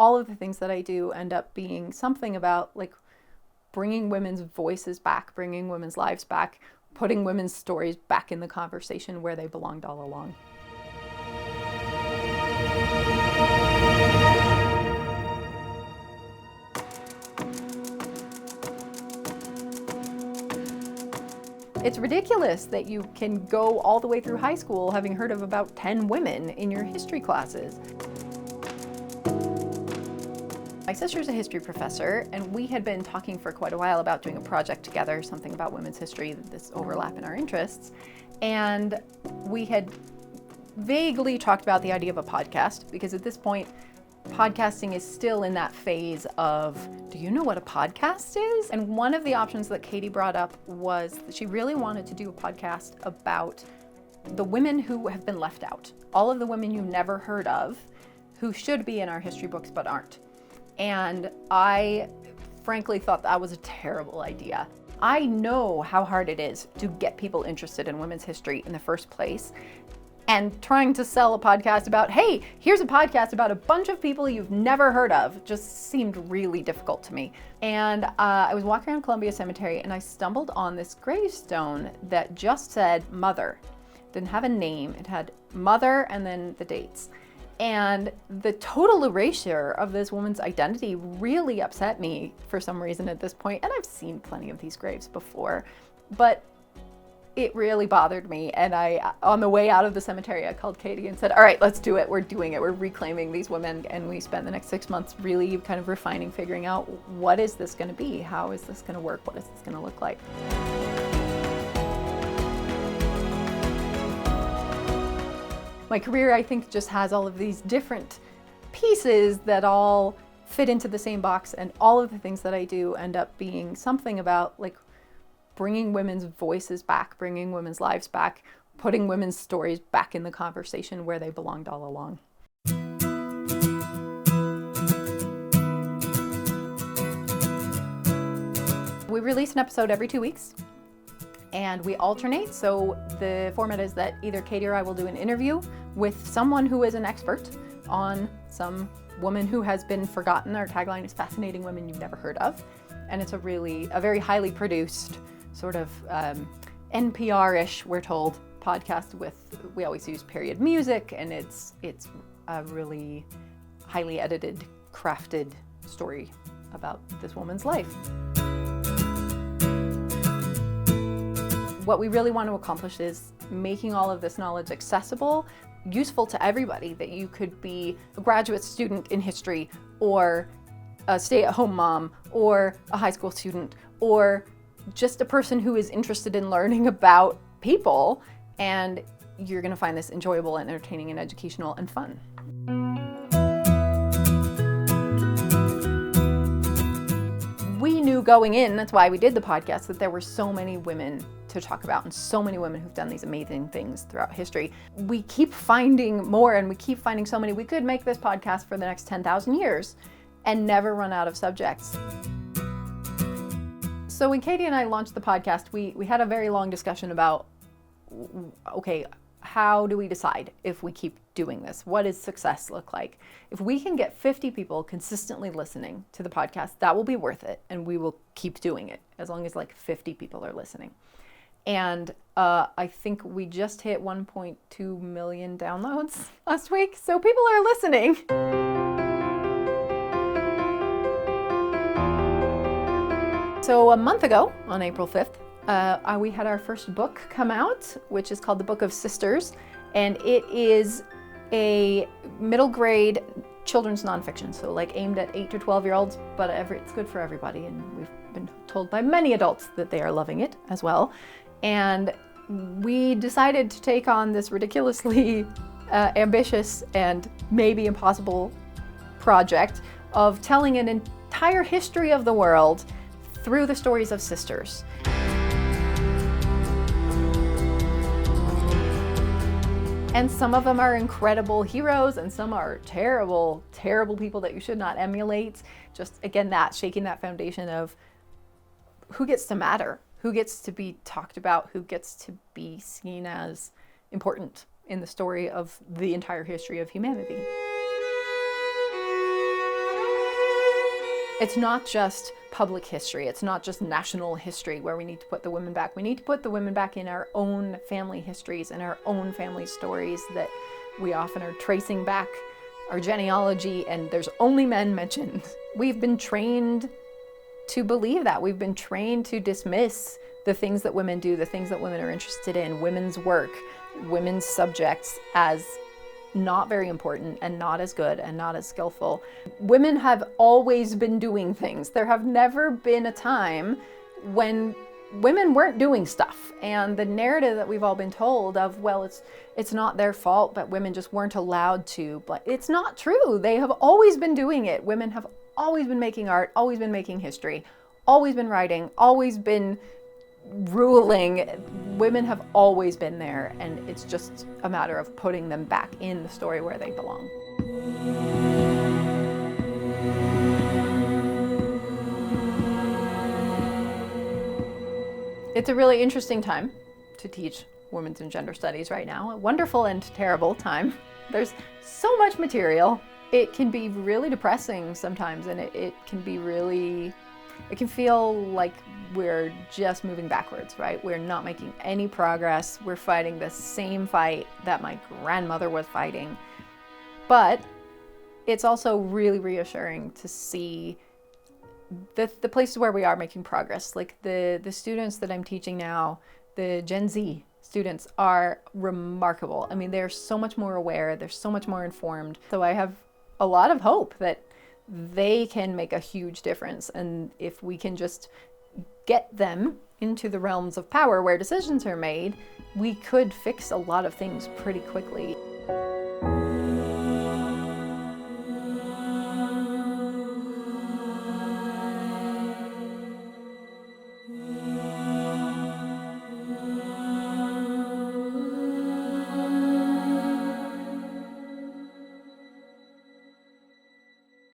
all of the things that I do end up being something about like bringing women's voices back, bringing women's lives back, putting women's stories back in the conversation where they belonged all along. It's ridiculous that you can go all the way through high school having heard of about 10 women in your history classes. My sister's a history professor, and we had been talking for quite a while about doing a project together, something about women's history, this overlap in our interests. And we had vaguely talked about the idea of a podcast, because at this point, podcasting is still in that phase of, do you know what a podcast is? And one of the options that Katie brought up was that she really wanted to do a podcast about the women who have been left out. All of the women you never heard of who should be in our history books but aren't. And I frankly thought that was a terrible idea. I know how hard it is to get people interested in women's history in the first place. And trying to sell a podcast about, hey, here's a podcast about a bunch of people you've never heard of, just seemed really difficult to me. And I was walking around Columbia Cemetery and I stumbled on this gravestone that just said mother. Didn't have a name, it had mother and then the dates. And the total erasure of this woman's identity really upset me for some reason at this point. And I've seen plenty of these graves before, but it really bothered me. And on the way out of the cemetery, I called Katie and said, all right, let's do it. We're doing it. We're reclaiming these women. And we spent the next 6 months really kind of refining, figuring out, what is this going to be? How is this going to work? What is this going to look like? My career, I think, just has all of these different pieces that all fit into the same box. And all of the things that I do end up being something about like bringing women's voices back, bringing women's lives back, putting women's stories back in the conversation where they belonged all along. We release an episode every 2 weeks, and we alternate. So the format is that either Katie or I will do an interview with someone who is an expert on some woman who has been forgotten. Our tagline is Fascinating Women You've Never Heard Of. And it's a very highly produced, sort of NPR-ish, we're told, podcast we always use period music, and it's a really highly edited, crafted story about this woman's life. What we really want to accomplish is making all of this knowledge accessible, useful to everybody, that you could be a graduate student in history, or a stay-at-home mom, or a high school student, or just a person who is interested in learning about people, and you're going to find this enjoyable and entertaining and educational and fun. We knew going in, that's why we did the podcast, that there were so many women to talk about and so many women who've done these amazing things throughout history. We keep finding more, and we keep finding so many. We could make this podcast for the next 10,000 years and never run out of subjects. So when Katie and I launched the podcast, we had a very long discussion about, okay, how do we decide if we keep doing this? What does success look like? If we can get 50 people consistently listening to the podcast, that will be worth it, and we will keep doing it as long as like 50 people are listening. And I think we just hit 1.2 million downloads last week, so people are listening. So a month ago, on April 5th, we had our first book come out, which is called The Book of Sisters, and it is a middle grade children's nonfiction, so like aimed at 8 to 12-year-olds, but it's good for everybody, and we've been told by many adults that they are loving it as well. And we decided to take on this ridiculously ambitious and maybe impossible project of telling an entire history of the world through the stories of sisters. And some of them are incredible heroes, and some are terrible, terrible people that you should not emulate. Just, again, shaking that foundation of who gets to matter, who gets to be talked about, who gets to be seen as important in the story of the entire history of humanity. It's not just public history. It's not just national history where we need to put the women back. We need to put the women back in our own family histories and our own family stories that we often are tracing back our genealogy, and there's only men mentioned. We've been trained to believe that. We've been trained to dismiss the things that women do, the things that women are interested in, women's work, women's subjects as not very important and not as good and not as skillful. Women have always been doing things. There have never been a time when women weren't doing stuff. And the narrative that we've all been told of, well, it's not their fault, but women just weren't allowed to. But it's not true. They have always been doing it. Women have always been making art, always been making history, always been writing, always been ruling. Women have always been there, and it's just a matter of putting them back in the story where they belong. It's a really interesting time to teach women's and gender studies right now. A wonderful and terrible time. There's so much material. It can be really depressing sometimes, and it can feel like we're just moving backwards, right? We're not making any progress. We're fighting the same fight that my grandmother was fighting. But it's also really reassuring to see the places where we are making progress. Like the students that I'm teaching now, the Gen Z students, are remarkable. I mean, they're so much more aware, they're so much more informed. So I have a lot of hope that they can make a huge difference. And if we can just get them into the realms of power where decisions are made, we could fix a lot of things pretty quickly.